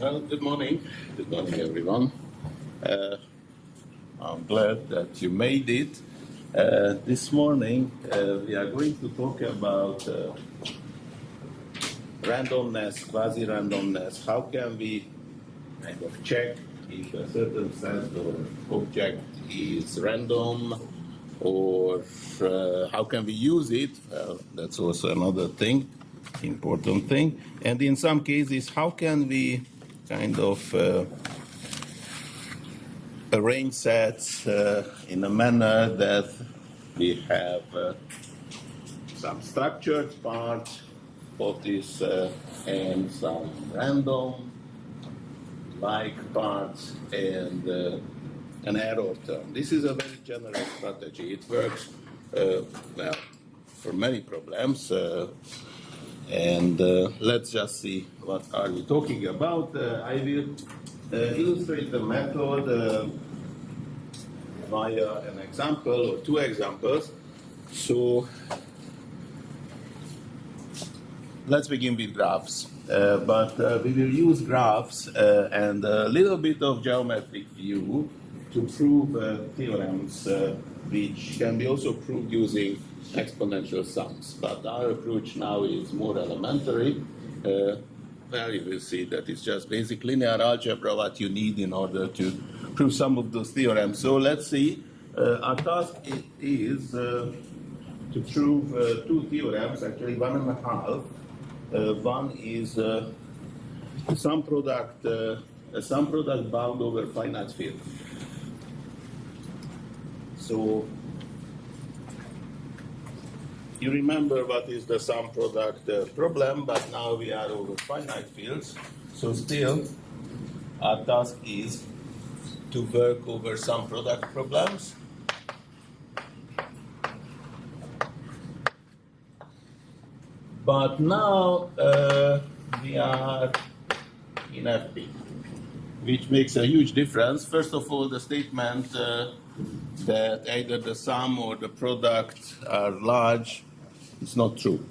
Well, good morning. Good morning, everyone. I'm glad that you made it. This morning, we are going to talk about randomness, quasi-randomness. How can we kind of check if a certain set or object is random, or how can we use it? Well, that's also another thing, important thing. And in some cases, how can we kind of arrange sets in a manner that we have some structured parts of this and some random like parts and an error term. This is a very general strategy. It works well for many problems. And let's just see what are we talking about. I will illustrate the method via an example or two examples. So let's begin with graphs. But we will use graphs and a little bit of geometric view to prove theorems which can be also proved using exponential sums. But our approach now is more elementary. Well, you will see that it's just basic linear algebra what you need in order to prove some of those theorems. So let's see. Our task is to prove two theorems, actually 1.5. One is a sum product bound over finite field. So you remember what is the sum product problem, but now we are over finite fields. So still, our task is to work over sum product problems. But now we are in FP, which makes a huge difference. First of all, the statement that either the sum or the product are large is not true,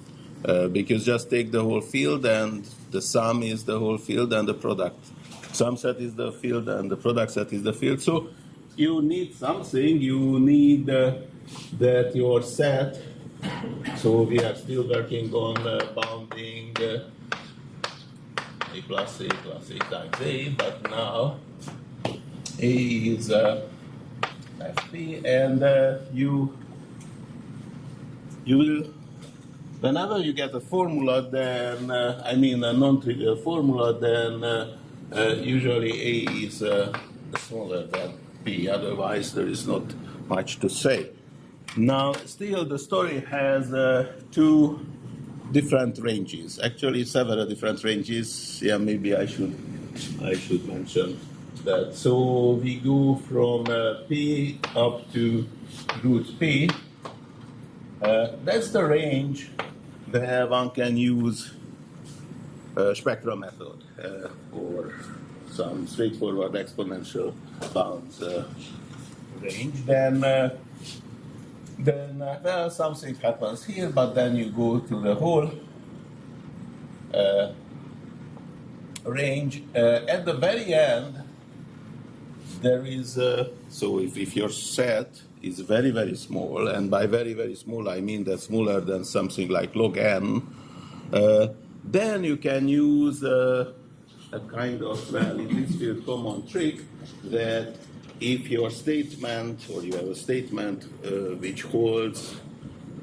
because just take the whole field and the sum is the whole field and the product. Sum set is the field and the product set is the field. So you need something, you need that your set, so we are still working on bounding A plus A times A, but now A is FP, and you will, whenever you get a formula, then, a non-trivial formula, then usually A is smaller than P, otherwise there is not much to say. Now, still the story has two different ranges, actually several different ranges. Yeah, maybe I should mention that. So we go from P up to root P. That's the range where one can use a spectral method or some straightforward exponential bounds range. Then well, something happens here, but then you go to the whole range. At the very end, there is, so if your set is very, very small, and by very, very small, I mean that smaller than something like log n, then you can use a kind of, well, in this field, common trick that if your statement, or you have a statement which holds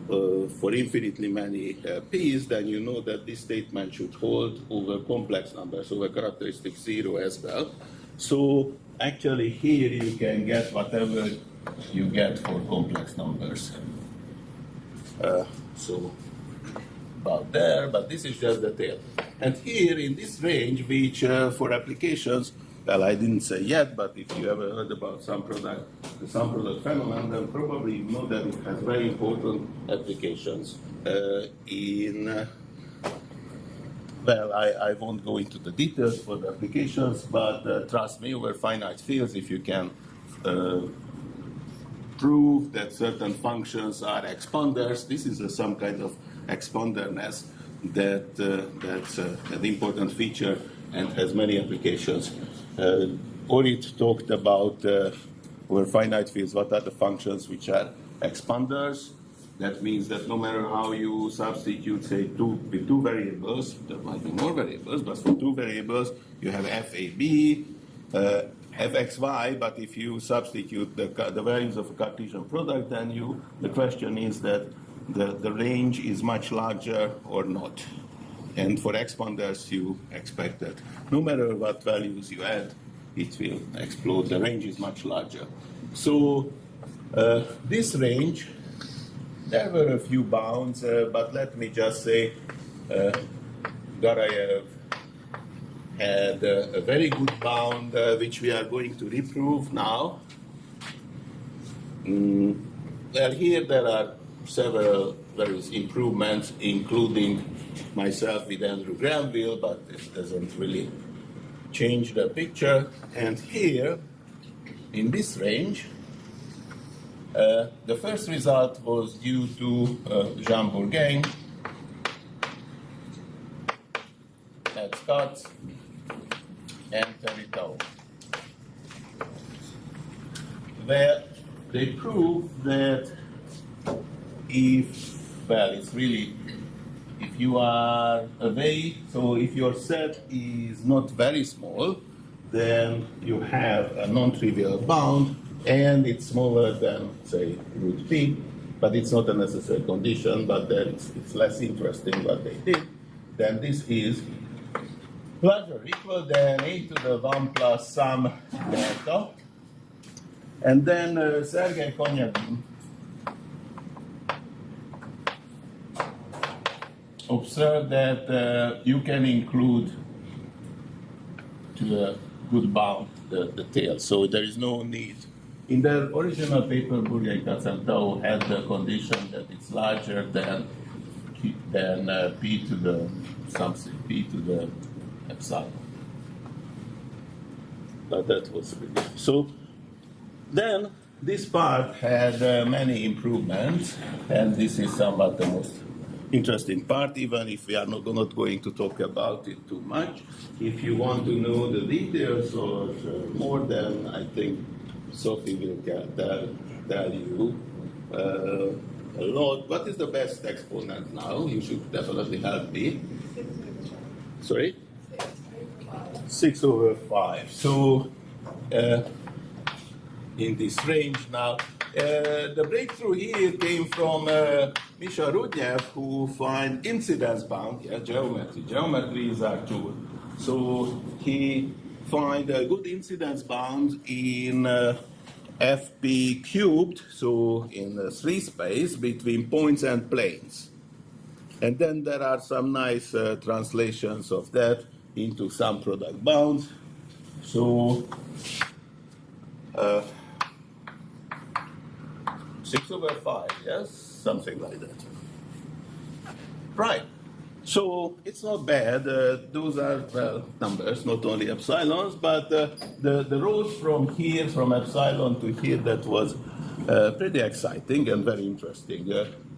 for infinitely many p's, then you know that this statement should hold over complex numbers, over characteristic 0 as well. So actually here you can get whatever you get for complex numbers. So about there, but this is just the tail. And here in this range, which for applications, well, I didn't say yet, but if you ever heard about the sum product phenomenon, then probably you know that it has very important applications well, I won't go into the details for the applications, but trust me, over finite fields, if you can prove that certain functions are expanders, this is some kind of expanderness that's an important feature and has many applications. Orit talked about over finite fields, what are the functions which are expanders. That means that no matter how you substitute, say, with two variables, there might be more variables, but for two variables, you have FAB, fxy, but if you substitute the values of a Cartesian product, then the question is that the range is much larger or not. And for expanders, you expect that no matter what values you add, it will explode. The range is much larger. So this range, there were a few bounds, but let me just say Garayev had a very good bound, which we are going to reprove now. Well, here there are several various improvements, including myself with Andrew Granville, but it doesn't really change the picture. And here, in this range, the first result was due to Jean Bourgain, Ed Scott, and Terry Tao, where they proved that if you are away, so if your set is not very small, then you have a non-trivial bound, and it's smaller than, say, root p, but it's not a necessary condition, but then it's less interesting what they did. Then this is larger equal than a to the 1 plus some delta. And then Sergei Konyagin observed that you can include to a good bound the tail, so there is no need. In the original paper, Bourgain, Katz, and Tao had the condition that it's larger than p to the something, p to the epsilon. But that was really. So then this part had many improvements, and this is somewhat the most interesting part, even if we are not going to talk about it too much. If you want to know the details or more, then I think Sophie will tell you a lot. What is the best exponent now? You should definitely help me. Sorry? 6/5. So in this range now, the breakthrough here came from Misha Rudnev, who find incidence bound, geometry. Geometry is our tool. So he find a good incidence bound in FP cubed, so in 3 space between points and planes. And then there are some nice translations of that into some product bounds. So 6/5, yes? Something like that. Right. So it's not bad. Those are numbers, not only epsilons, but the road from here, from epsilon to here, that was pretty exciting and very interesting.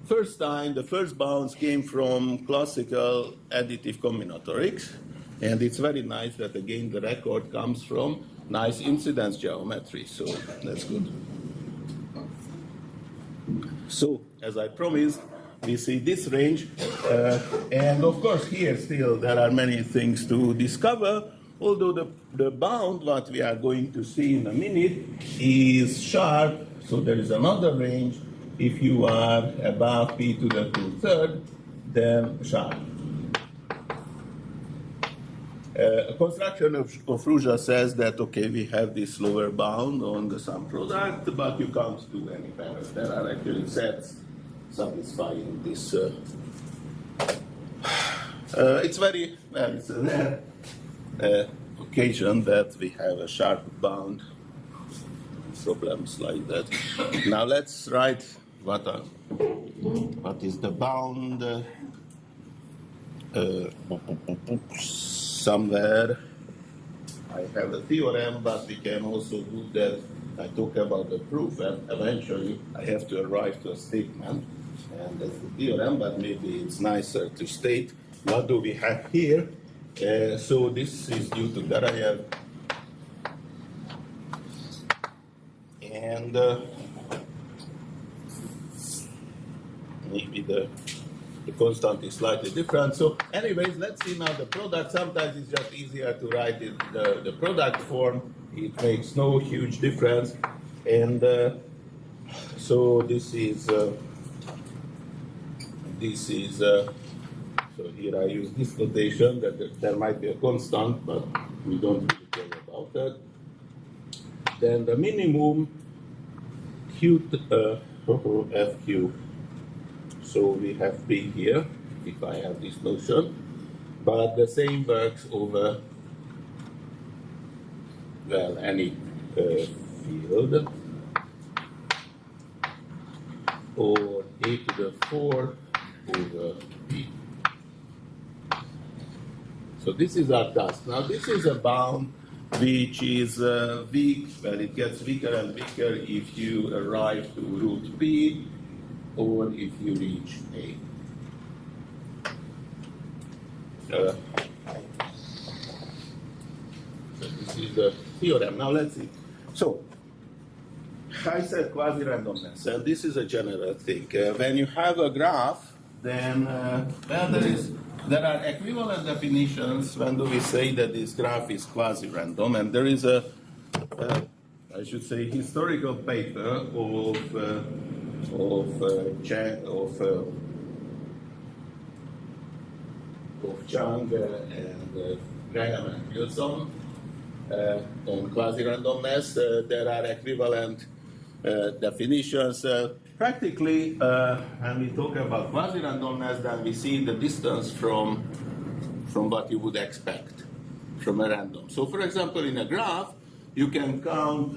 First time, the first bounds came from classical additive combinatorics, and it's very nice that, again, the record comes from nice incidence geometry, so that's good. So, as I promised, we see this range, and of course here still there are many things to discover, although the bound, what we are going to see in a minute, is sharp, so there is another range. If you are above p to the 2/3, then sharp. A construction of Ruja says that, okay, we have this lower bound on the sum product, but you can't do any better. There are actually sets satisfying this. It's very, well, it's a rare occasion that we have a sharp bound, problems like that. Now let's write what is the bound somewhere. I have a theorem, but we can also do that. I talk about the proof, and eventually I have to arrive to a statement. And that's the theorem, but maybe it's nicer to state what do we have here. So this is due to Garayev. And maybe the constant is slightly different. So anyways, let's see now the product. Sometimes it's just easier to write it the product form. It makes no huge difference. And so this is so here I use this notation that there might be a constant, but we don't really care about that. Then the minimum Q FQ. So we have P here, if I have this notion, but the same works over, well, any field, or A to the 4 over P. So this is our task. Now this is a bound which is weak. Well, it gets weaker and weaker if you arrive to root P or if you reach A. So this is the theorem. Now let's see. So I said quasi-randomness, and this is a general thing. When you have a graph, then well, there are equivalent definitions. When do we say that this graph is quasi-random? And there is a I should say, historical paper of Chang and Graham and Wilson on quasi-randomness. There are equivalent definitions. Practically, when we talk about quasi-randomness, then we see the distance from what you would expect from a random. So, for example, in a graph, you can count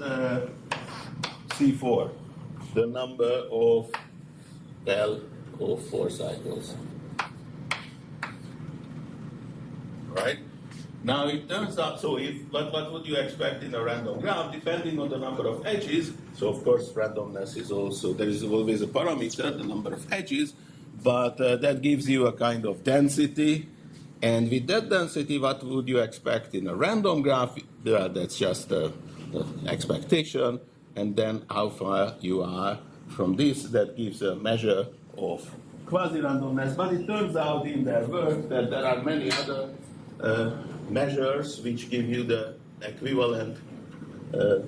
C4, the number of L of 4 cycles. Right? Now it turns out, so what would you expect in a random graph, depending on the number of edges? So of course randomness is also, there is always a parameter, the number of edges, but that gives you a kind of density. And with that density, what would you expect in a random graph? That's just the expectation. And then how far you are from this, that gives a measure of quasi-randomness. But it turns out in their work that there are many other measures which give you the equivalent or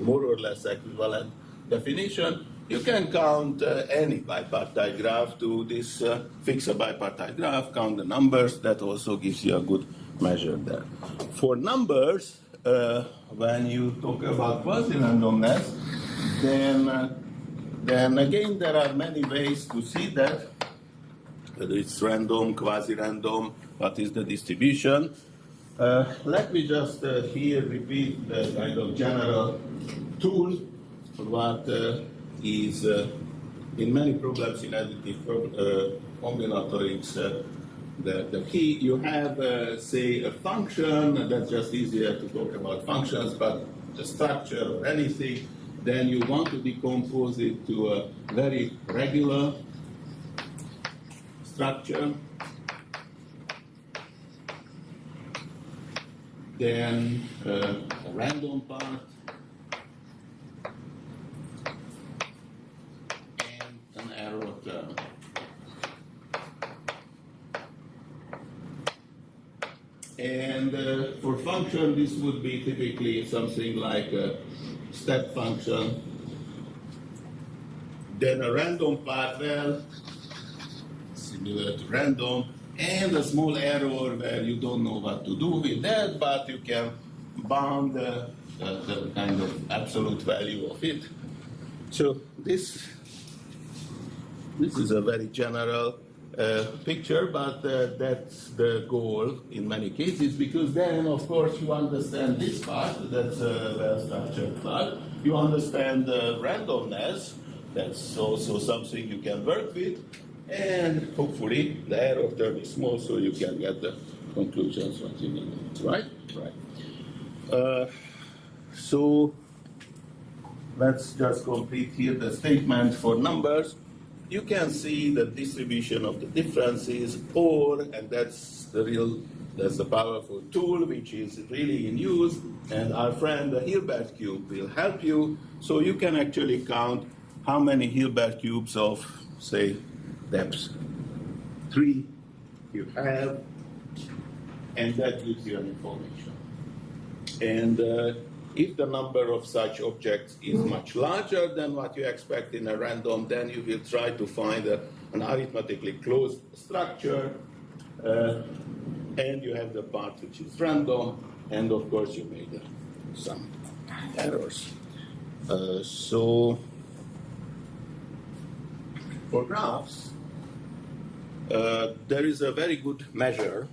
more or less equivalent definition. You can count any bipartite graph to this, fix a bipartite graph, count the numbers, that also gives you a good measure there. For numbers, when you talk about quasi-randomness, then again there are many ways to see that, whether it's random, quasi-random, what is the distribution. Let me just here repeat the kind of general tool, what is in many problems in additive combinatorics, the key. You have, say, a function, that's just easier to talk about functions, but the structure or anything, then you want to decompose it to a very regular structure. Then a random part, and an arrow term. And for function, this would be typically something like a step function. Then a random part, well, similar to random, and a small error where you don't know what to do with that, but you can bound the kind of absolute value of it. So this is a very general picture, but that's the goal in many cases, because then, of course, you understand this part, that's a well-structured part. You understand the randomness, that's also something you can work with. And hopefully the error term is small, so you can get the conclusions what you need. Right? Right. So let's just complete here the statement for numbers. you can see the distribution of the differences, or, and that's the powerful tool which is really in use, and our friend the Hilbert cube will help you, so you can actually count how many Hilbert cubes of, say, depth 3 you have, and that gives you an information. And if the number of such objects is much larger than what you expect in a random, then you will try to find an arithmetically closed structure, and you have the part which is random, and of course you made some errors. So for graphs, there is a very good measure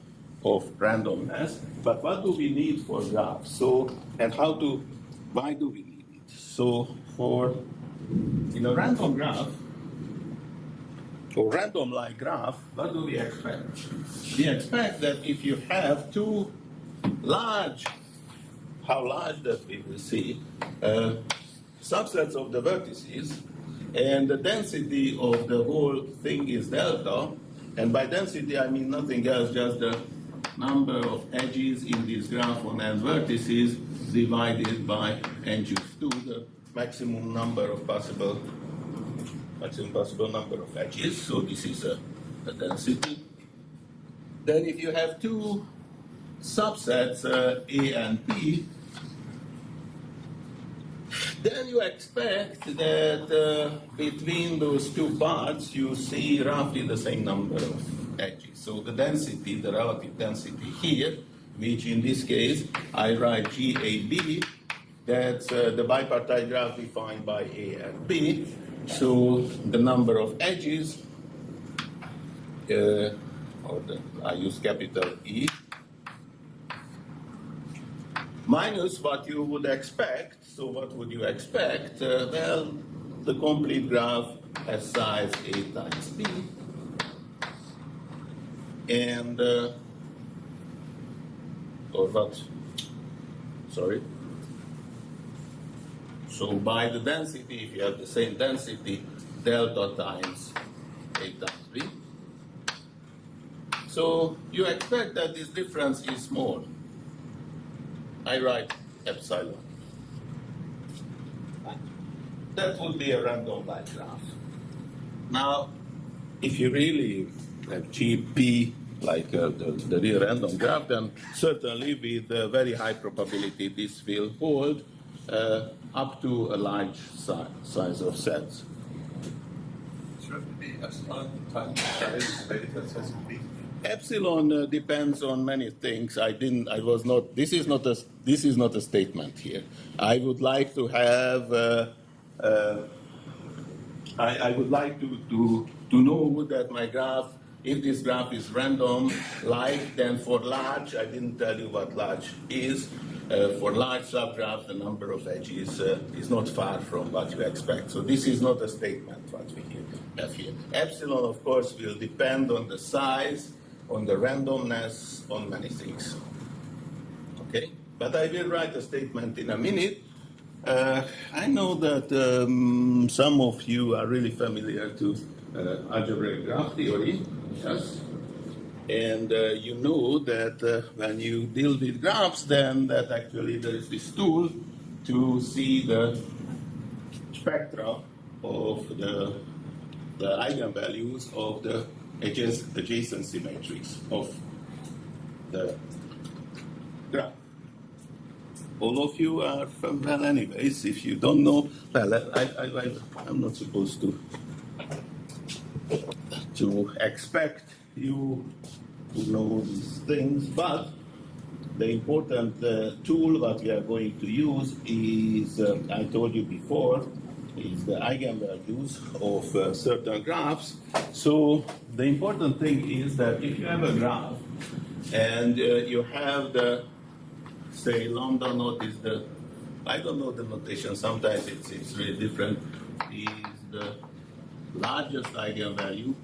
of randomness, but what do we need for graphs? So, and why do we need it? So, in a random graph, or random-like graph, what do we expect? We expect that if you have two large, how large that we will see, subsets of the vertices, and the density of the whole thing is delta, and by density I mean nothing else, just the number of edges in this graph on n vertices divided by n choose 2, the maximum possible number of edges. So this is a density. Then if you have two subsets, A and P, then you expect that between those two parts you see roughly the same number of edges. So the density, the relative density here, which in this case I write GAB, that's the bipartite graph defined by A and B. So the number of edges, I use capital E, minus what you would expect. So what would you expect? Well, the complete graph has size A times B. And, or what? Sorry. So by the density, if you have the same density, delta times A times B. So you expect that this difference is small. I write epsilon. That would be a random line graph. Now, if you really have GP, like the real random graph, then certainly with a very high probability this will hold up to a large size of sets. Should it be epsilon times size related to size of B? Epsilon depends on many things. This is not a statement here. I would like to have. I would like to know that my graph, if this graph is random, then for large, I didn't tell you what large is. For large subgraphs, the number of edges is not far from what you expect. So this is not a statement what we have here. Epsilon, of course, will depend on the size, on the randomness, on many things. Okay? But I will write a statement in a minute. I know that some of you are really familiar to algebraic graph theory, yes? And you know that when you deal with graphs, then that actually there is this tool to see the spectra of the eigenvalues of the adjacency matrix of the graph. All of you are from, well, anyways, if you don't know, well, I'm not supposed to expect you to know these things, but the important tool that we are going to use is, I told you before, is the eigenvalues of certain graphs. So the important thing is that if you have a graph and you have the, say, lambda naught is the, I don't know the notation, sometimes it's really different, is the largest eigenvalue.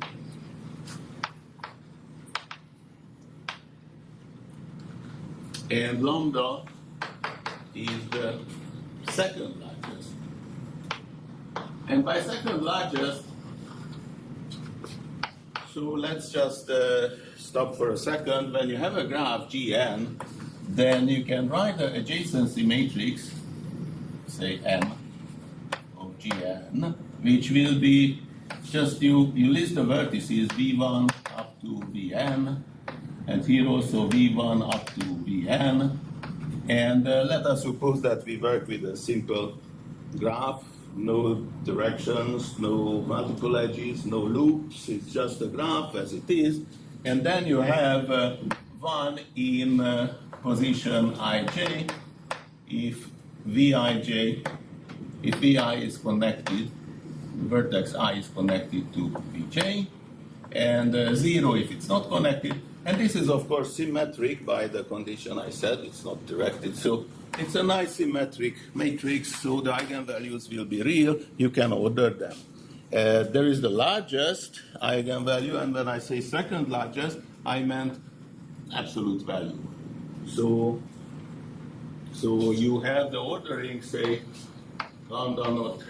And lambda is the second largest. And by second largest, So let's just stop for a second. When you have a graph Gn, then you can write an adjacency matrix, say M of Gn, which will be just you list the vertices V1 up to Vn, and here also V1 up to Vn. And let us suppose that we work with a simple graph, no directions, no multiple edges, no loops. It's just a graph as it is. And then you have one in position ij if Vij, if Vi is connected, vertex I is connected to Vj, and 0 if it's not connected. And this is, of course, symmetric by the condition I said. It's not directed. So it's a nice symmetric matrix, so the eigenvalues will be real. You can order them. There is the largest eigenvalue, and when I say second largest, I meant absolute value. So you have the ordering, say, lambda naught,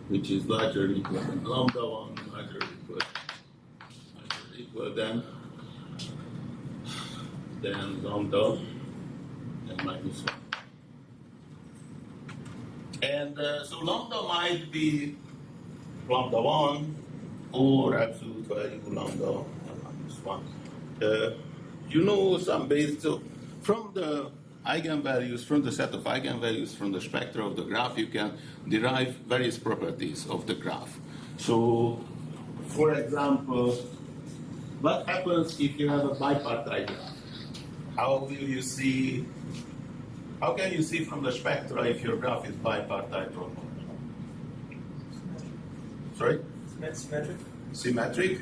which is larger or equal than lambda 1, larger or equal than lambda and minus 1. And so lambda might be lambda 1 or absolute value lambda minus 1. You know some basic, so from the eigenvalues, from the set of eigenvalues from the spectra of the graph, you can derive various properties of the graph. So, for example, what happens if you have a bipartite graph? How can you see from the spectra if your graph is bipartite or not? Sorry? Symmetric. Symmetric.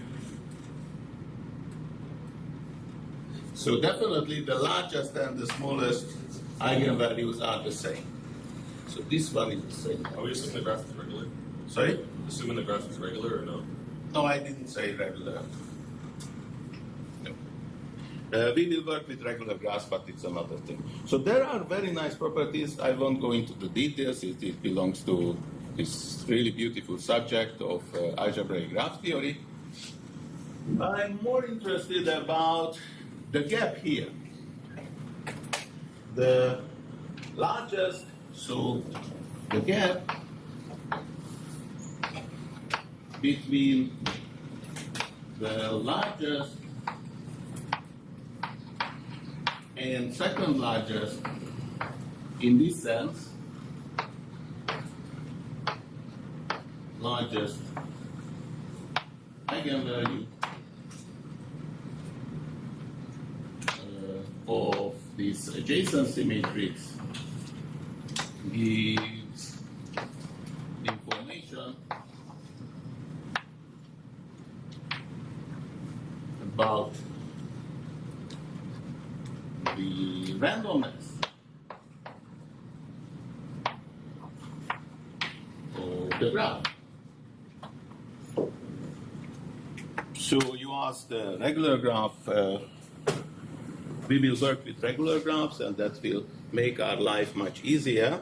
So definitely the largest and the smallest eigenvalues are the same. So this one is the same. Are we assuming the graph is regular? Sorry? Assuming the graph is regular or no? No, I didn't say regular. No. We will work with regular graphs, but it's another thing. So there are very nice properties. I won't go into the details. It belongs to this really beautiful subject of algebraic graph theory. I'm more interested about the gap here. The largest, so the gap between the largest and second largest in this sense, largest eigenvalue of this adjacency matrix gives information about the randomness of the graph. So you ask the regular graph, we will work with regular graphs, and that will make our life much easier.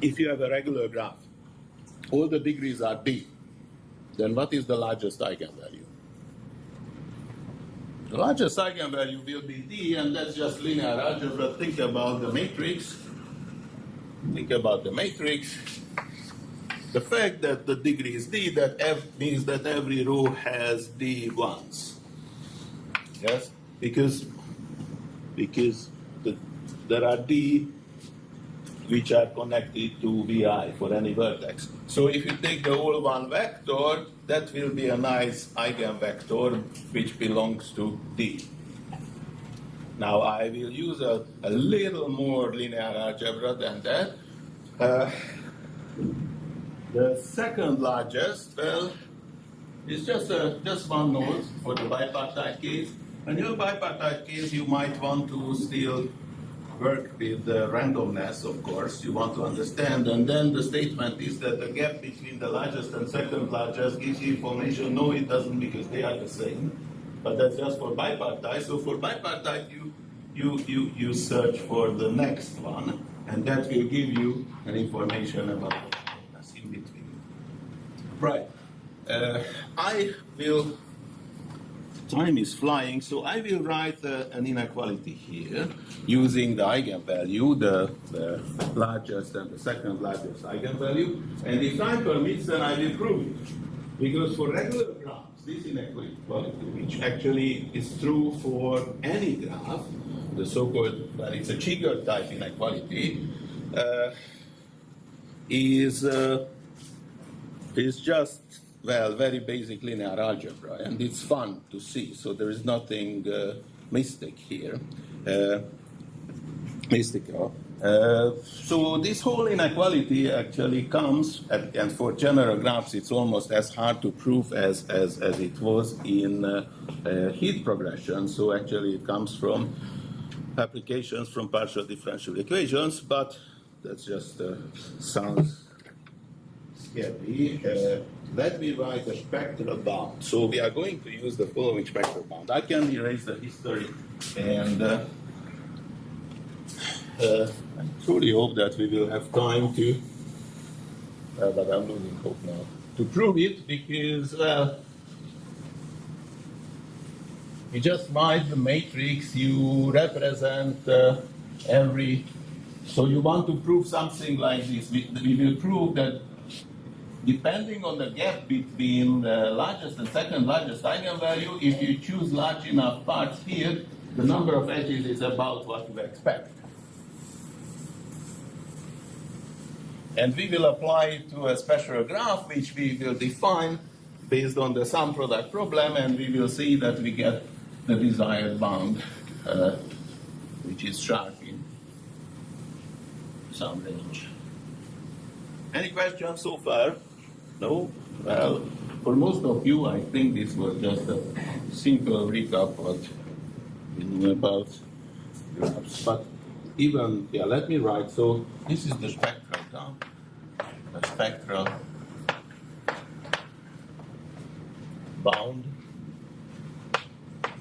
If you have a regular graph, all the degrees are d, then what is the largest eigenvalue? The largest eigenvalue will be d, and that's just linear algebra. Think about the matrix. The fact that the degree is d, that f means that every row has d ones. Yes, because there are d which are connected to vi for any vertex. So if you take the whole one vector, that will be a nice eigenvector which belongs to d. Now I will use a little more linear algebra than that. The second largest, well, is just one node for the bipartite case. In your bipartite case, you might want to still work with the randomness, of course. You want to understand, and then the statement is that the gap between the largest and second largest gives you information. No, it doesn't, because they are the same. But that's just for bipartite. So for bipartite, you search for the next one, and that will give you an information about in between. Right. I will, time is flying, so I will write an inequality here using the eigenvalue, the largest and the second largest eigenvalue. And if time permits, then I will prove it. Because for regular graphs, this inequality, which actually is true for any graph, the so-called, well, it's a Chigger type inequality, is just, well, very basic linear algebra, and it's fun to see. So there is nothing mystic here, mystical. So this whole inequality actually comes, and for general graphs, it's almost as hard to prove as it was in heat progression. So actually, it comes from applications from partial differential equations, but that just sounds scary. Let me write a spectral bound. So we are going to use the following spectral bound. I can erase the history, and I truly hope that we will have time to, but I'm losing hope now, to prove it, because, well, you just write the matrix, you represent every, so you want to prove something like this. We will prove that depending on the gap between the largest and second largest eigenvalue, if you choose large enough parts here, the number of edges is about what you expect. And we will apply it to a special graph, which we will define based on the sum product problem, and we will see that we get the desired bound, which is sharp in some range. Any questions so far? No? Well, for most of you, I think this was just a simple recap what we knew about graphs. But even, yeah, let me write. So this is the spectral term, the spectral bound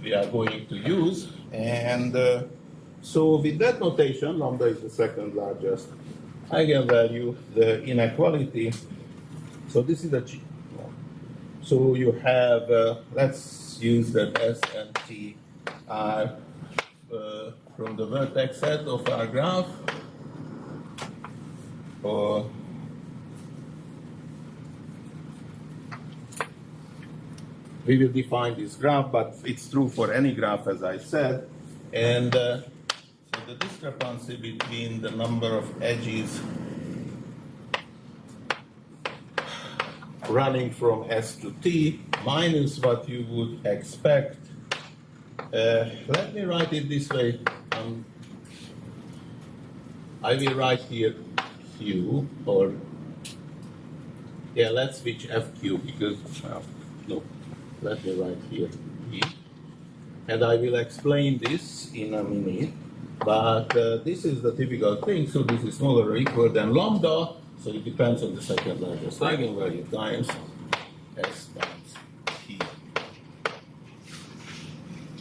we are going to use. And so with that notation, lambda is the second largest eigenvalue, the inequality. So this is the, so you have, let's use that S and T are from the vertex set of our graph, or we will define this graph, but it's true for any graph, as I said. And so the discrepancy between the number of edges running from S to T minus what you would expect. Let me write it this way. I will write here Q, or, yeah, let's switch FQ because, no, let me write here E. And I will explain this in a minute. But this is the typical thing. So this is smaller or equal than lambda. So it depends on the second largest eigenvalue times S times T.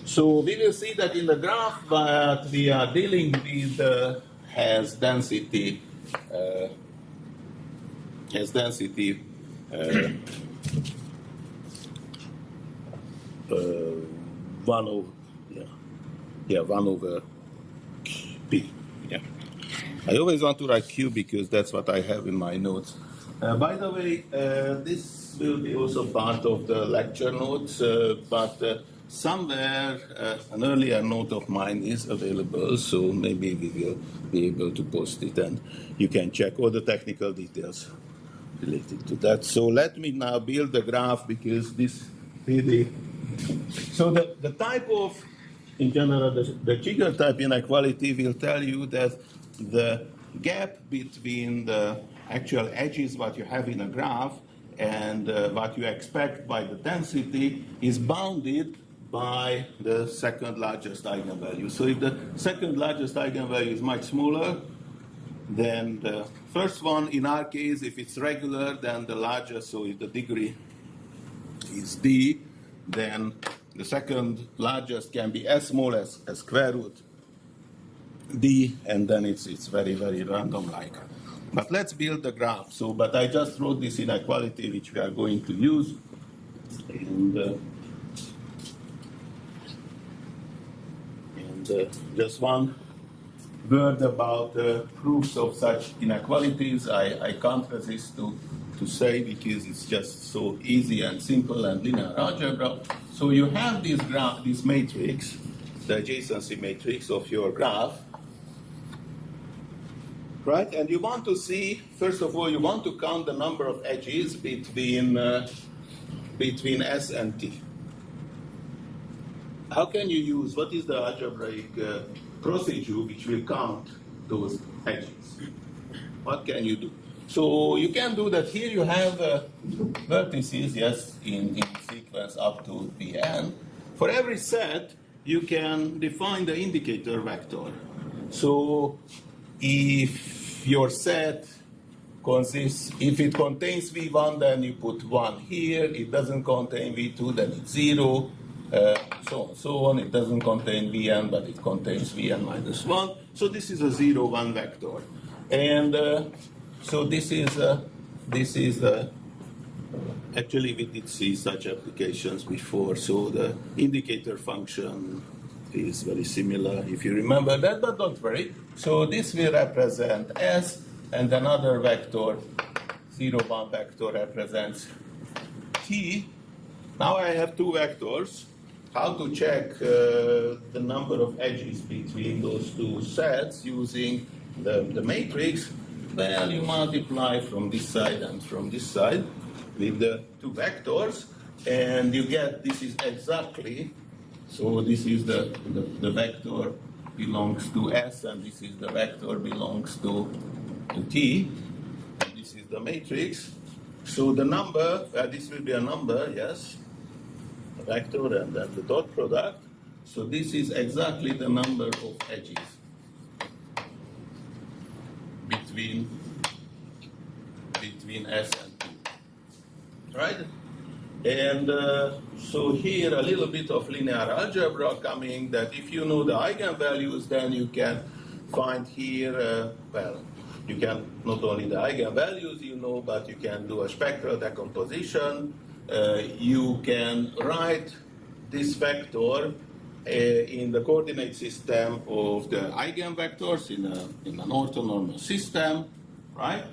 So we will see that in the graph that we are dealing with has density 1 over, yeah, 1 over P. Yeah. I always want to write Q because that's what I have in my notes. By the way, this will be also part of the lecture notes, but somewhere an earlier note of mine is available, so maybe we will be able to post it and you can check all the technical details related to that. So let me now build the graph because this really, so the type of, in general, the Chigger type inequality will tell you that the gap between the actual edges what you have in a graph and what you expect by the density is bounded by the second largest eigenvalue. So if the second largest eigenvalue is much smaller than the first one, in our case, if it's regular, then the largest, so if the degree is D, then the second largest can be as small as square root D, and then it's very, very random-like. But let's build the graph. So, but I just wrote this inequality which we are going to use. And just one word about proofs of such inequalities. I can't resist to say, because it's just so easy and simple and linear algebra. So you have this graph, this matrix, the adjacency matrix of your graph, right? And you want to see, first of all, you want to count the number of edges between S and T. How can you use, what is the algebraic procedure which will count those edges? What can you do? So you can do that. Here you have vertices, yes, in sequence up to Pn. For every set, you can define the indicator vector. So if your set consists, if it contains V1, then you put 1 here. It doesn't contain V2, then it's 0. So on and so on. It doesn't contain Vn, but it contains Vn minus 1. So this is a 0, 1 vector. And so this is actually we did see such applications before. So the indicator function is very similar, if you remember that, but don't worry. So this will represent S, and another vector, 0, 1 vector, represents T. Now I have two vectors. How to check the number of edges between those two sets using the matrix? Well, you multiply from this side and from this side with the two vectors, and you get, this is exactly, so this is the vector belongs to S, and this is the vector belongs to T, and this is the matrix. So the number, this will be a number, yes, a vector and then the dot product. So this is exactly the number of edges between S and T, right? And so here a little bit of linear algebra coming, that if you know the eigenvalues, then you can find here, well, you can not only the eigenvalues you know, but you can do a spectral decomposition. You can write this vector in the coordinate system of the eigenvectors in an orthonormal system, right?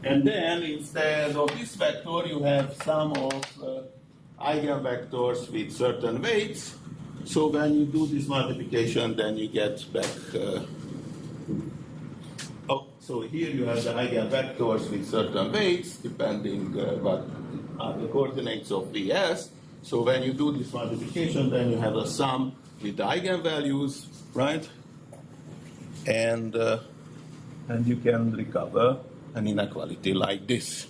And then instead of this vector, you have sum of eigenvectors with certain weights. So when you do this multiplication, then you get back. So here you have the eigenvectors with certain weights, depending what are the coordinates of Vs. So when you do this multiplication, then you have a sum with the eigenvalues, right? And you can recover an inequality like this.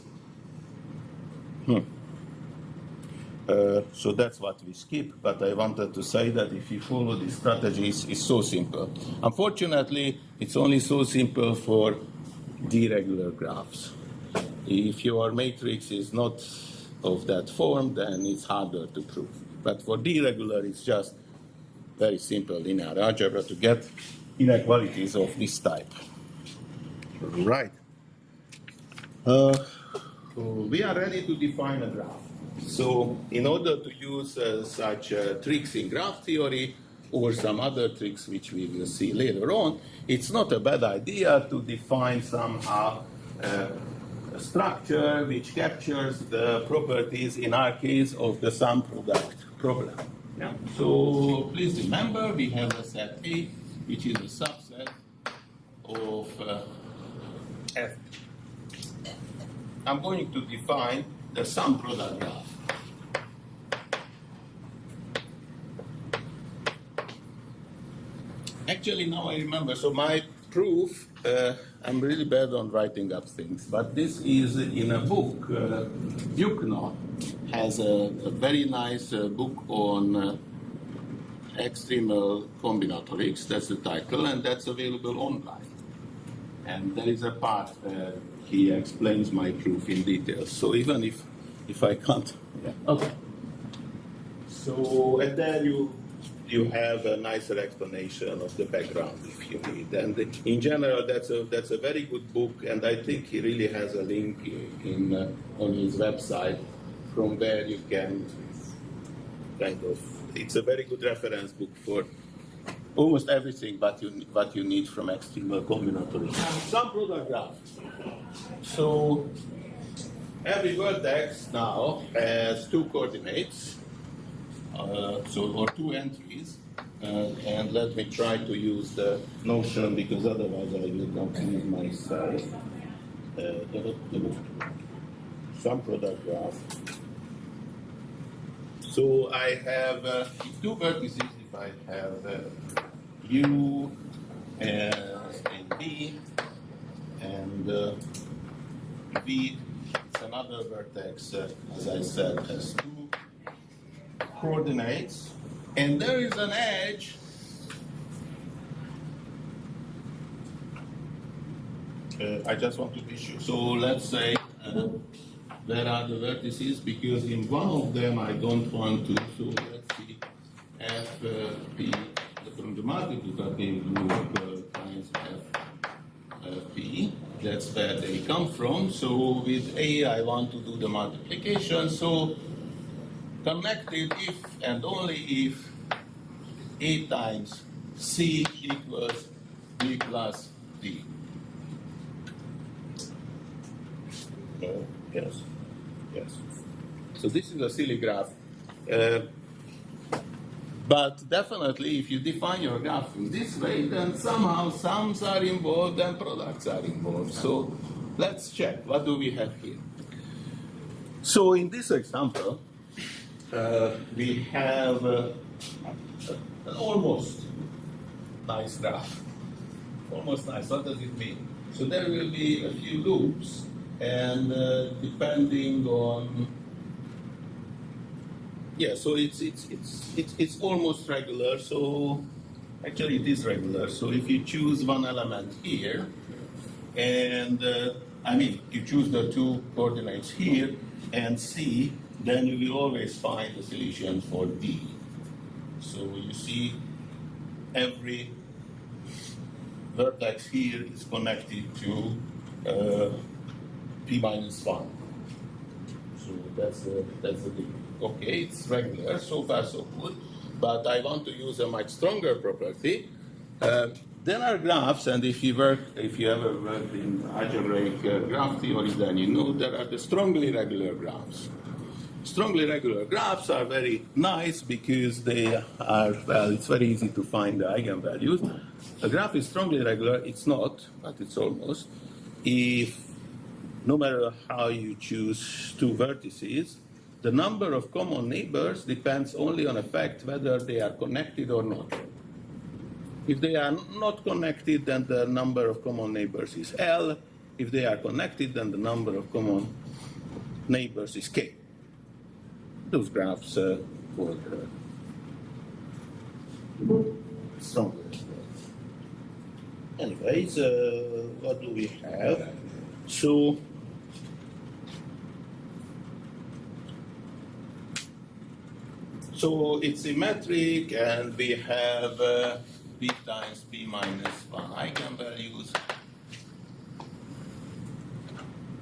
So that's what we skip, but I wanted to say that if you follow these strategies, it's so simple. Unfortunately, it's only so simple for D-regular graphs. If your matrix is not of that form, then it's harder to prove. But for D-regular, it's just very simple linear algebra to get inequalities of this type. Right. We are ready to define a graph. So in order to use such tricks in graph theory, or some other tricks which we will see later on, it's not a bad idea to define somehow a structure which captures the properties, in our case, of the sum product problem. Yeah. So please remember, we have a set A, which is a subset of F. I'm going to define the sum product graph. Actually, now I remember. So my proof, I'm really bad on writing up things, but this is in a book. Yukna has a very nice book on extremal combinatorics. That's the title, and that's available online. And there is a part where he explains my proof in detail. So even if I can't, yeah. Okay. So and then you you have a nicer explanation of the background if you need. And in general, that's a very good book, and I think he really has a link on his website from where you can kind of, it's a very good reference book for almost everything what you need from extremal combinatorics. Some product graphs. So every vertex now has two coordinates, or two entries, and let me try to use the notion because otherwise I will confuse myself. Some product graph. So I have two vertices. If I have U and B, and V, it's another vertex, as I said, has two coordinates, and there is an edge I just want to be sure. So let's say there are the vertices, because in one of them I don't want to, so let's see, FP, from the multiplicative group times FP, that's where they come from. So with A I want to do the multiplication, so connected if and only if A times C equals B plus D. Yes, yes. So this is a silly graph. But definitely, if you define your graph in this way, then somehow sums are involved and products are involved. So let's check. What do we have here? So in this example, we have an almost nice graph. Almost nice. What does it mean? So there will be a few loops, and depending on, yeah, so it's almost regular. So actually it is regular. So if you choose one element here, and I mean you choose the two coordinates here and C, then you will always find a solution for D. So you see every vertex here is connected to P minus 1. So that's the thing. Okay, it's regular, so far so good, but I want to use a much stronger property. There are graphs, and if you ever worked in algebraic graph theory, then you know there are the strongly regular graphs. Strongly regular graphs are very nice because they are, well, it's very easy to find the eigenvalues. A graph is strongly regular, it's not, but it's almost, if no matter how you choose two vertices, the number of common neighbors depends only on the fact whether they are connected or not. If they are not connected, then the number of common neighbors is L. If they are connected, then the number of common neighbors is K. Those graphs work strongly. Anyways, what do we have? So it's symmetric, and we have B times B minus 1 eigenvalues.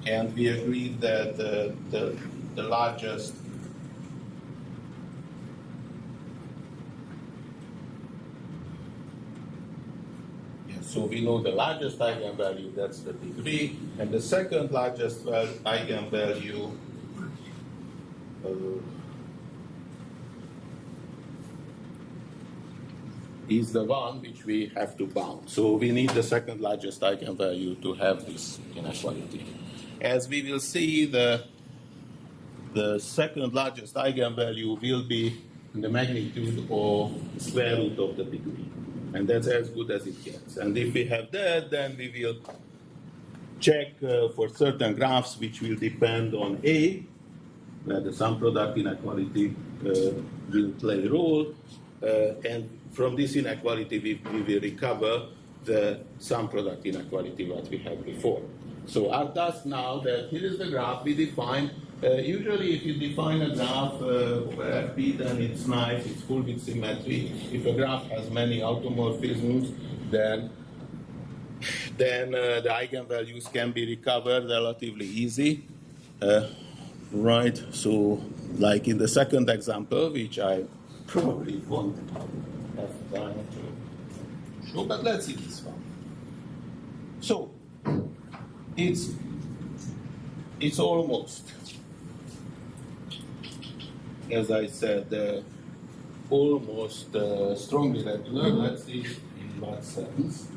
And we agreed that the largest so we know the largest eigenvalue, that's the degree, and the second largest eigenvalue is the one which we have to bound. So we need the second largest eigenvalue to have this inequality. As we will see, the second largest eigenvalue will be in the magnitude of the square root of the degree. And that's as good as it gets. And if we have that, then we will check for certain graphs which will depend on A, where the sum product inequality will play a role. And from this inequality, we will recover the sum product inequality what we had before. So our task now that here is the graph, we define Usually, if you define a graph over FP, then it's nice, it's full with symmetry. If a graph has many automorphisms, then the eigenvalues can be recovered relatively easy. Right, so like in the second example, which I probably won't have time to show, but let's see this one. So, it's almost, as I said, almost strongly regular. Let's see in what sense.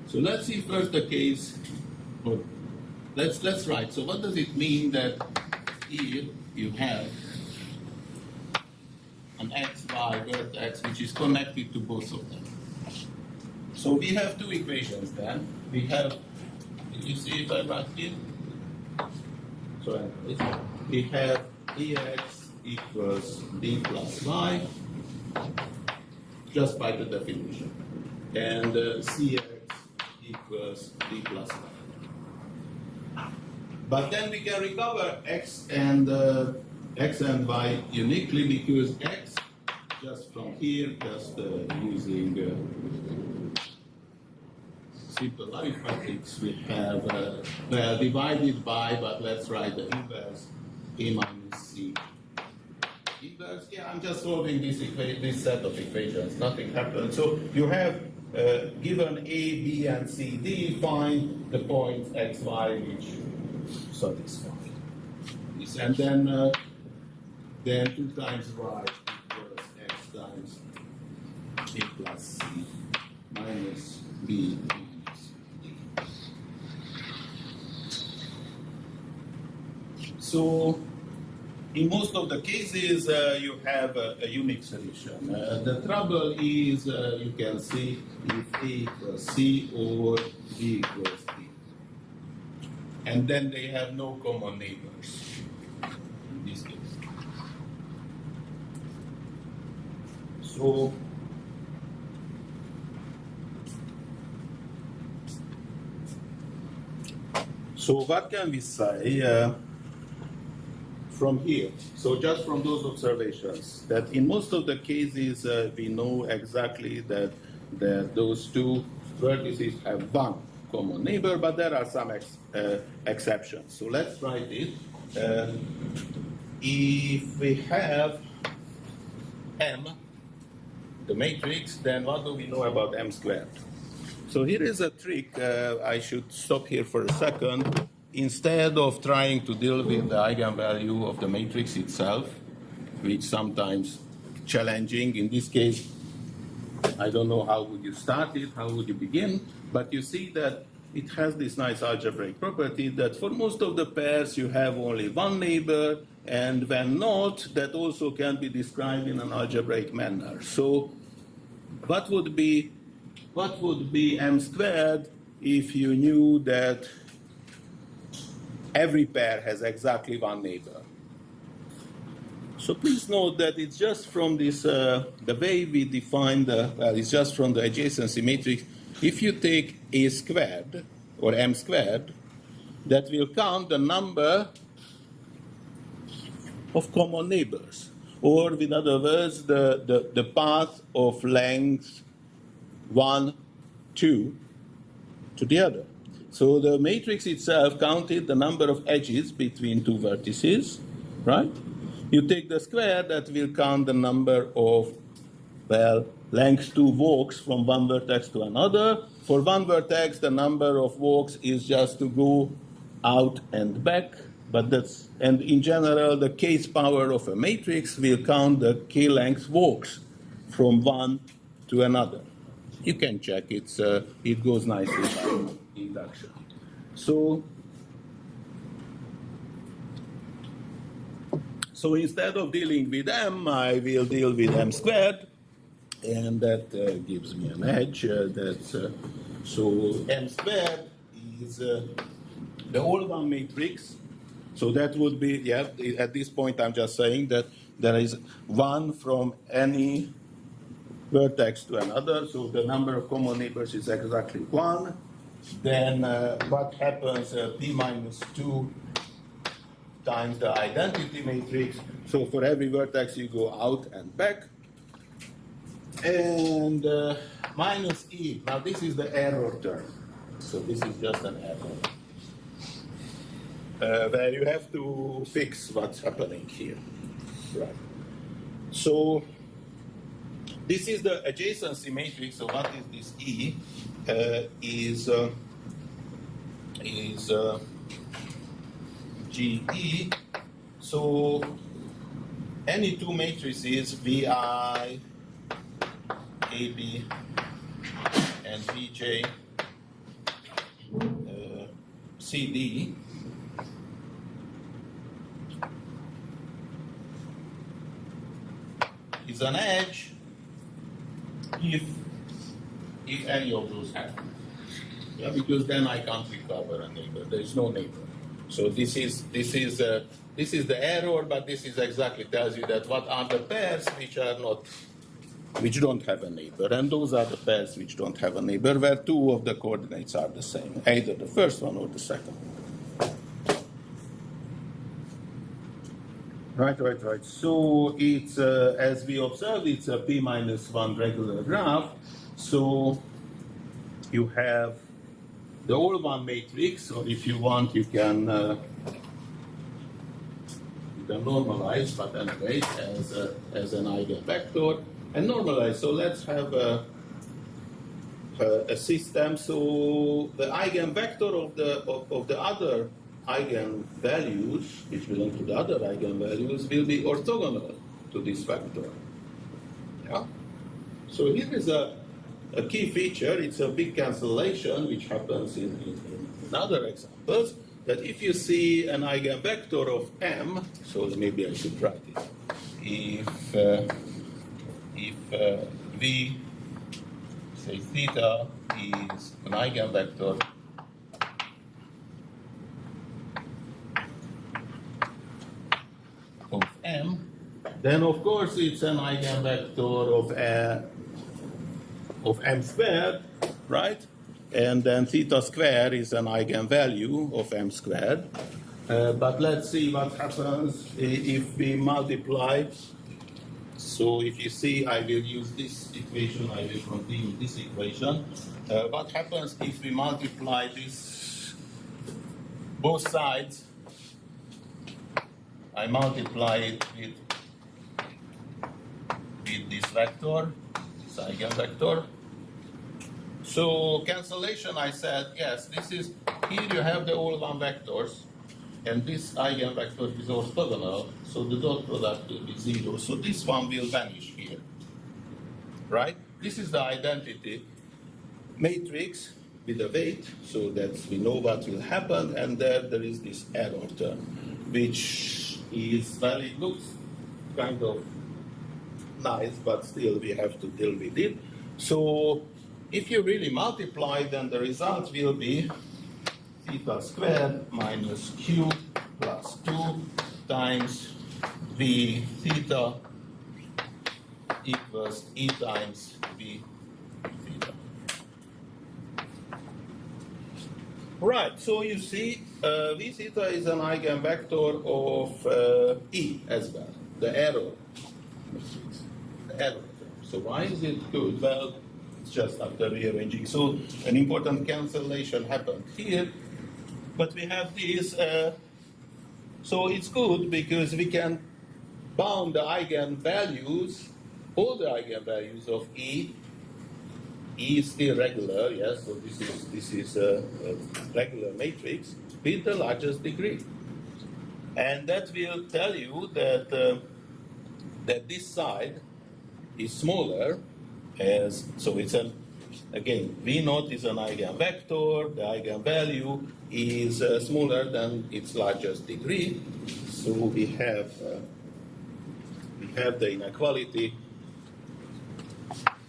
So let's see first the case. Let's write. So what does it mean that here you have an xy vertex which is connected to both of them? So we have two equations then. We have, you see if I write here? So we have Ax equals b plus y, just by the definition. And Cx equals b plus y. But then we can recover x and y uniquely, because x, just from here, just using simple arithmetics, we have divided by, but let's write the inverse, a minus c. Inverse, yeah, I'm just solving this set of equations, nothing happened. So you have given a, b, and c, d, find the points x, y which satisfy this. And then 2 times y equals x times a plus c minus b minus d. So in most of the cases, you have a unique solution. The trouble is, you can see if A equals C or B equals D. And then they have no common neighbors in this case. So what can we say from here? So just from those observations, that in most of the cases we know exactly that those two vertices have one common neighbor, but there are some exceptions. So let's write it. If we have M, the matrix, then what do we know about M squared? So here is a trick. I should stop here for a second. Instead of trying to deal with the eigenvalue of the matrix itself, which sometimes challenging, in this case, I don't know how would you start it, how would you begin, but you see that it has this nice algebraic property that for most of the pairs you have only one neighbor, and when not, that also can be described in an algebraic manner. So what would be M squared if you knew that every pair has exactly one neighbor? So please note that it's just from this, the way we define it's just from the adjacency matrix. If you take A squared, or M squared, that will count the number of common neighbors. Or in other words, the path of length 1, 2 to the other. So the matrix itself counted the number of edges between two vertices, right? You take the square, that will count the number of, length 2 walks from one vertex to another. For one vertex, the number of walks is just to go out and back, and in general, the kth power of a matrix will count the k-length walks from one to another. You can check, it goes nicely by induction. So instead of dealing with M, I will deal with M squared, and that gives me an edge. So M squared is the whole one matrix. So that would be, at this point I'm just saying that there is one from any vertex to another, so the number of common neighbors is exactly 1, then what happens, p minus 2 times the identity matrix. So for every vertex you go out and back. And minus e, now this is the error term. So this is just an error. Where you have to fix what's happening here. Right. So this is the adjacency matrix. So what is this E? Is GE. So any two matrices, VI, AB, and VJ, CD, is an edge if any of those happen. Yeah, because then I can't recover a neighbor. There is no neighbor. So this is the error, but this is exactly tells you that what are the pairs which don't have a neighbor, and those are the pairs which don't have a neighbor, where two of the coordinates are the same, either the first one or the second. Right. So it's, as we observed, it's a p minus 1 regular graph. So you have the all one matrix, or if you want, you can normalize, but anyway, as an eigenvector, and normalize. So let's have a system. So the eigenvector of the other eigenvalues, which belong to the other eigenvalues, will be orthogonal to this vector. Yeah. So here is a key feature. It's a big cancellation, which happens in other examples. That if you see an eigenvector of M, so maybe I should write it. If V, say theta, is an eigenvector of M, then of course it's an eigenvector of M squared, right? And then theta squared is an eigenvalue of M squared. But let's see what happens if we multiply. So if you see, I will use this equation, I will continue this equation. What happens if we multiply this, both sides? I multiply it with this vector, this eigenvector. So cancellation, I said, yes, this is, here you have the all one vectors, and this eigenvector is orthogonal, so the dot product will be 0. So this one will vanish here, right? This is the identity matrix with a weight, so that we know what will happen, and there is this error term, which is, well, it looks kind of nice, but still we have to deal with it. So if you really multiply, then the result will be theta squared minus q plus 2 times v theta equals e times v theta. Right, so you see v theta is an eigenvector of e as well, the error. So why is it good? Well, it's just after rearranging. So an important cancellation happened here, but we have this. So it's good because we can bound the eigenvalues, all the eigenvalues of E. E is still regular, yes. So this is a regular matrix with the largest degree, and that will tell you that that this side is smaller, as so it's an, again, V naught is an eigenvector, the eigenvalue is smaller than its largest degree, so we have the inequality.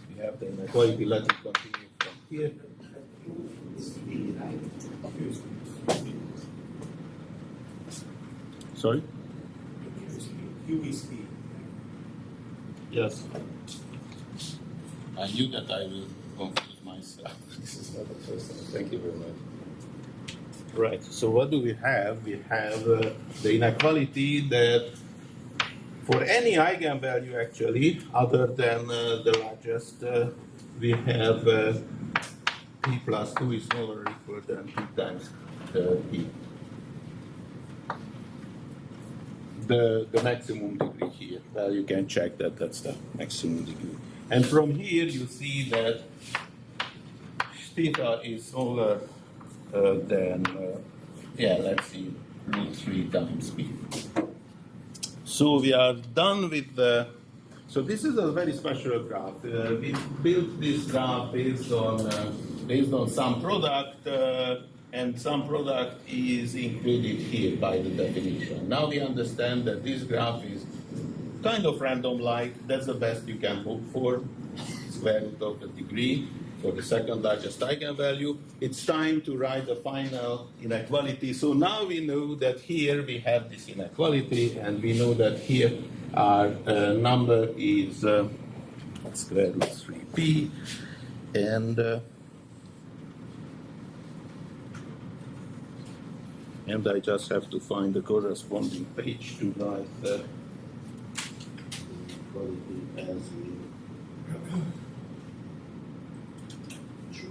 We have the inequality. Let me continue from here. Sorry? Q is P. Yes. I knew that I will confuse myself. This is not the first time. Thank you very much. Right, so what do we have? We have the inequality that for any eigenvalue actually, other than the largest, we have p plus 2 is smaller or equal than p times p. The maximum degree here. Well, you can check that that's the maximum degree. And from here you see that theta is smaller than, yeah, let's see, root 3 times p. So we are done with the, so this is a very special graph. We built this graph based on some product, and some product is included here by the definition. Now we understand that this graph is kind of random-like. That's the best you can hope for, square root of the degree for the second largest eigenvalue. It's time to write the final inequality. So now we know that here we have this inequality, and we know that here our number is square root 3p, and I just have to find the corresponding page to write the inequality as we.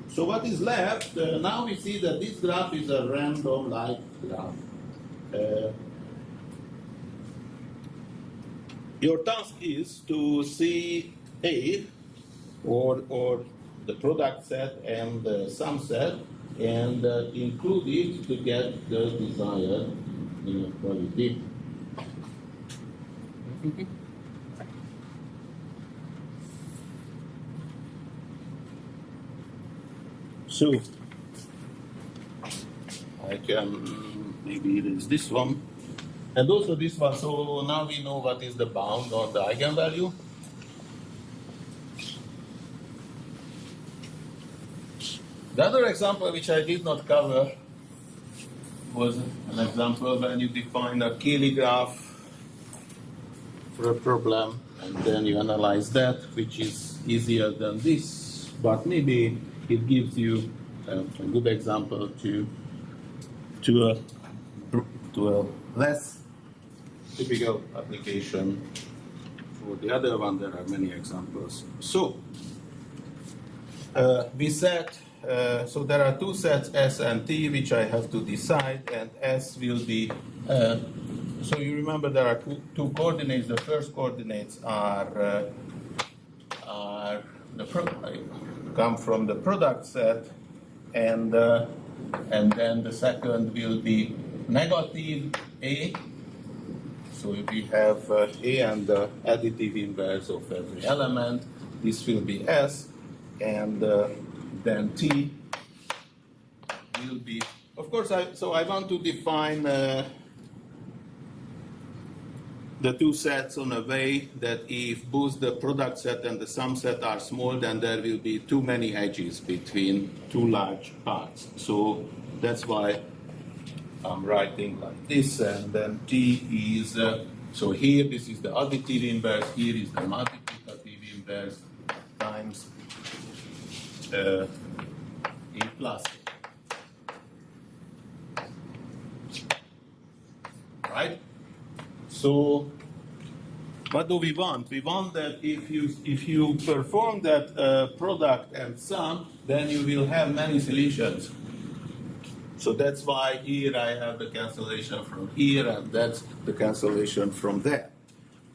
So what is left? Now we see that this graph is a random-like graph. Your task is to see A, or the product set and the sum set, and include it to get the desired inequality. So I can maybe erase this one, and also this one. So now we know what is the bound on the eigenvalue. The other example which I did not cover was an example when you define a Cayley graph for a problem, and then you analyze that, which is easier than this, but maybe it gives you a good example to a less typical application. For the other one, there are many examples. So we set, so there are two sets S and T which I have to decide, and S will be, so you remember there are two coordinates. The first coordinates are come from the product set, and then the second will be negative A. So we have A and the additive inverse of every element. This will be S, and then T will be, of course, I want to define the two sets on a way that if both the product set and the sum set are small, then there will be too many edges between two large parts. So that's why I'm writing like this, and then T is, so here this is the additive inverse, here is the multiplicative inverse times A plus A. Right? So what do we want? We want that if you perform that product and sum, then you will have many solutions. So that's why here I have the cancellation from here, and that's the cancellation from there.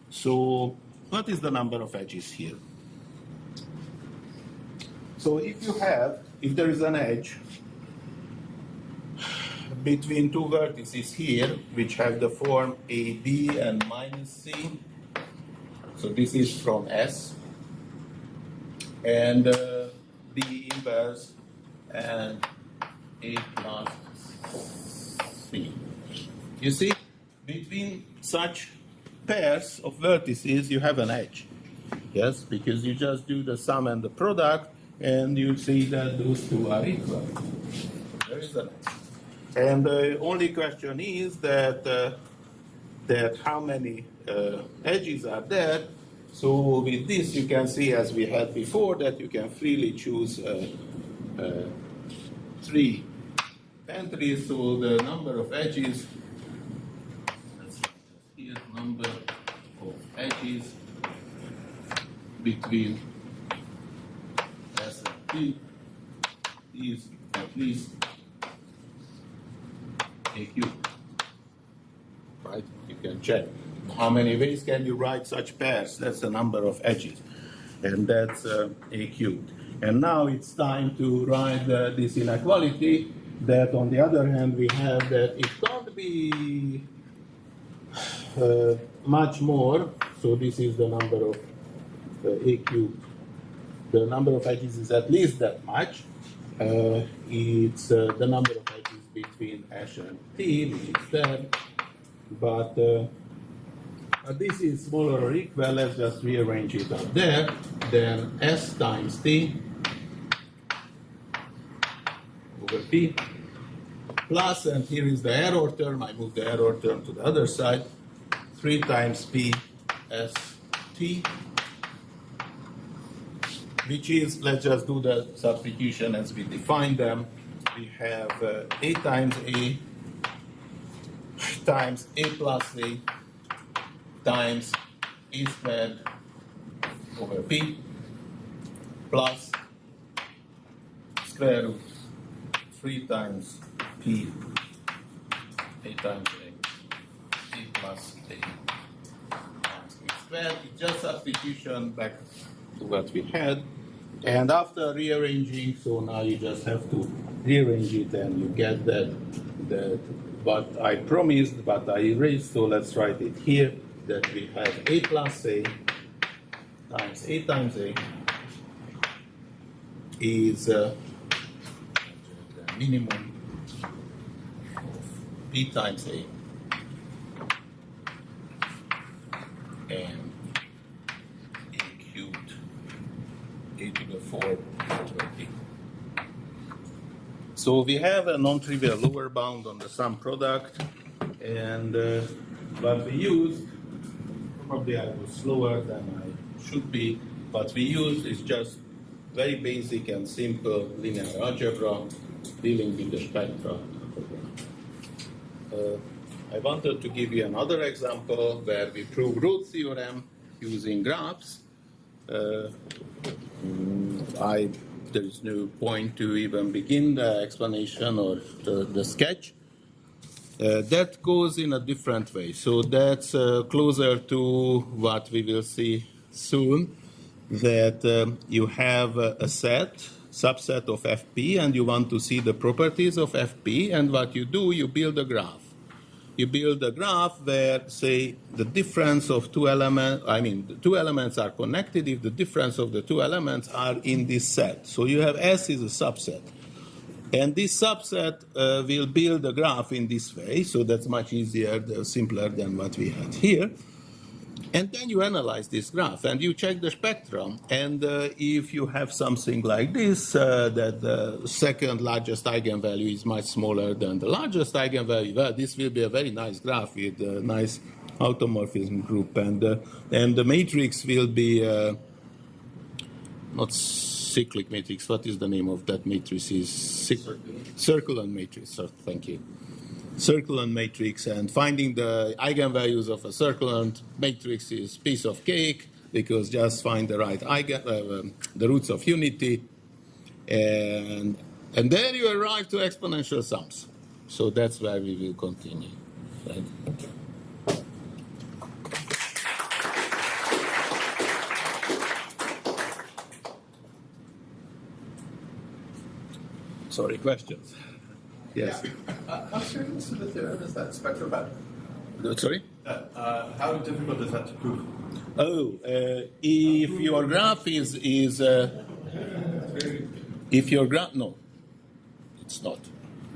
So what is the number of edges here? So if there is an edge between two vertices here, which have the form AB and minus C, so this is from S, and B inverse and A plus C. You see, between such pairs of vertices, you have an edge. Yes, because you just do the sum and the product, and you see that those two are equal. There is an edge. And the only question is that how many edges are there, So with this, you can see, as we had before, that you can freely choose 3 entries. So the number of edges, let's write that here, number of edges between S and P is at least a cube. Right? You can check how many ways can you write such pairs. That's the number of edges, and that's a cubed. And now it's time to write this inequality. That, on the other hand, we have that it can't be much more. So this is the number of a cubed. The number of edges is at least that much. It's the number of edges between S and T, which is that. But this is smaller or equal. Let's just rearrange it up there. Then S times T over P plus, and here is the error term. I move the error term to the other side. 3 times P S T, which is, let's just do the substitution as we define them. We have A times A times A plus A times A squared over P plus square root 3 times P A times A plus A times A squared. It's just substitution back to what we had. And after rearranging, so now you just have to rearrange it and you get that what I promised, but I erased, so let's write it here, that we have A plus A times A is the minimum of P times A and A cubed A to the 4 over P. So we have a non-trivial lower bound on the sum product, and what we used, probably I was slower than I should be, what we used is just very basic and simple linear algebra dealing with the spectra. I wanted to give you another example where we prove root theorem using graphs. There is no point to even begin the explanation or the sketch. That goes in a different way. So that's closer to what we will see soon, that you have a subset of FP, and you want to see the properties of FP, and what you do, you build a graph. You build a graph where, say, the difference of two elements, the two elements are connected if the difference of the two elements are in this set. So you have S is a subset. And this subset will build a graph in this way, so that's much easier, simpler than what we had here. And then you analyze this graph, and you check the spectrum. And if you have something like this, that the second largest eigenvalue is much smaller than the largest eigenvalue, well, this will be a very nice graph with a nice automorphism group. And the matrix will be not cyclic matrix. What is the name of that matrix? Is circulant matrix. So thank you. Circulant matrix, and finding the eigenvalues of a circulant matrix is piece of cake, because just find the right the roots of unity, and there you arrive to exponential sums. So that's where we will continue. Right? Sorry, questions? Yes. How serious of a theorem is that spectrum about? Sorry? How difficult is that to prove? If your graph if your graph, no, it's not.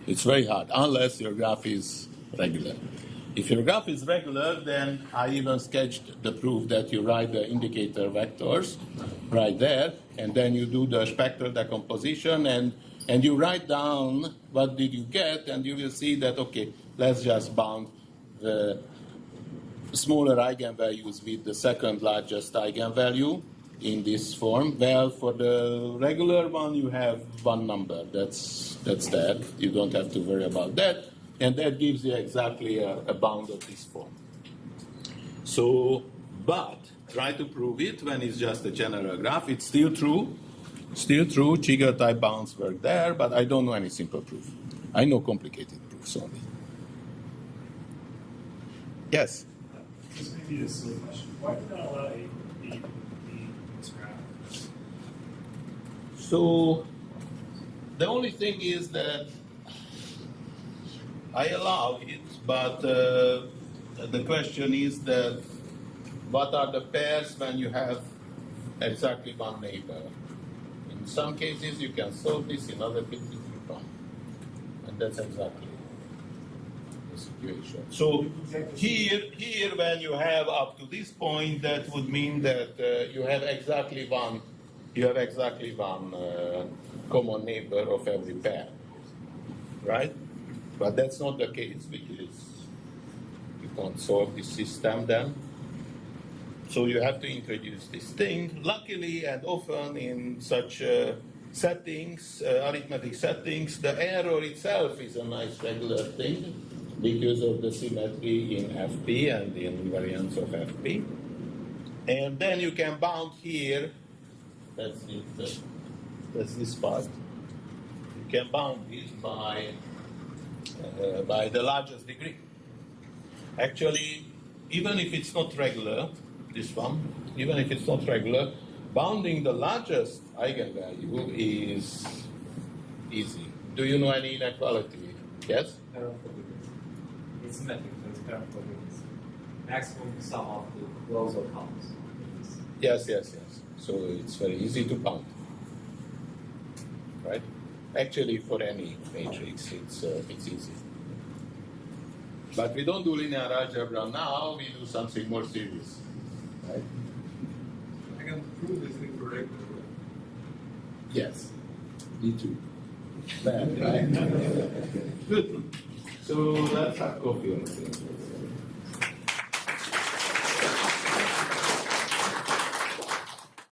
It's very hard, unless your graph is regular. If your graph is regular, then I even sketched the proof that you write the indicator vectors right there, and then you do the spectral decomposition, and you write down what did you get, and you will see that, okay, let's just bound the smaller eigenvalues with the second largest eigenvalue in this form? Well, for the regular one, you have one number. That's that. You don't have to worry about that. And that gives you exactly a bound of this form. So, but try to prove it when it's just a general graph. It's still true. Still true. Chigger type bounds work there, but I don't know any simple proof. I know complicated proofs only. Yes? This may be a silly question. Why did not allow A B in this graph? So the only thing is that I allow it, but the question is that what are the pairs when you have exactly one neighbor? In some cases you can solve this, in other cases you can't. And that's exactly the situation. So here when you have up to this point, that would mean that you have exactly one common neighbor of every pair, right? But that's not the case because you can't solve this system then. So you have to introduce this thing. Luckily and often in such settings, arithmetic settings, the error itself is a nice regular thing because of the symmetry in FP and the invariance of FP. And then you can bound here, that's this part. You can bound it by the largest degree. Actually, even if it's not regular, this one, even if it's not regular, bounding the largest eigenvalue is easy. Do you know any inequality? Yes? It's symmetric, so it's parallel. Maximum sum of the rows or columns. Yes. So it's very easy to bound. Right? Actually, for any matrix, it's easy. But we don't do linear algebra now, we do something more serious. Right? I can prove this incorrect. Yes, me too. Bad, right? Good. So let's have coffee on the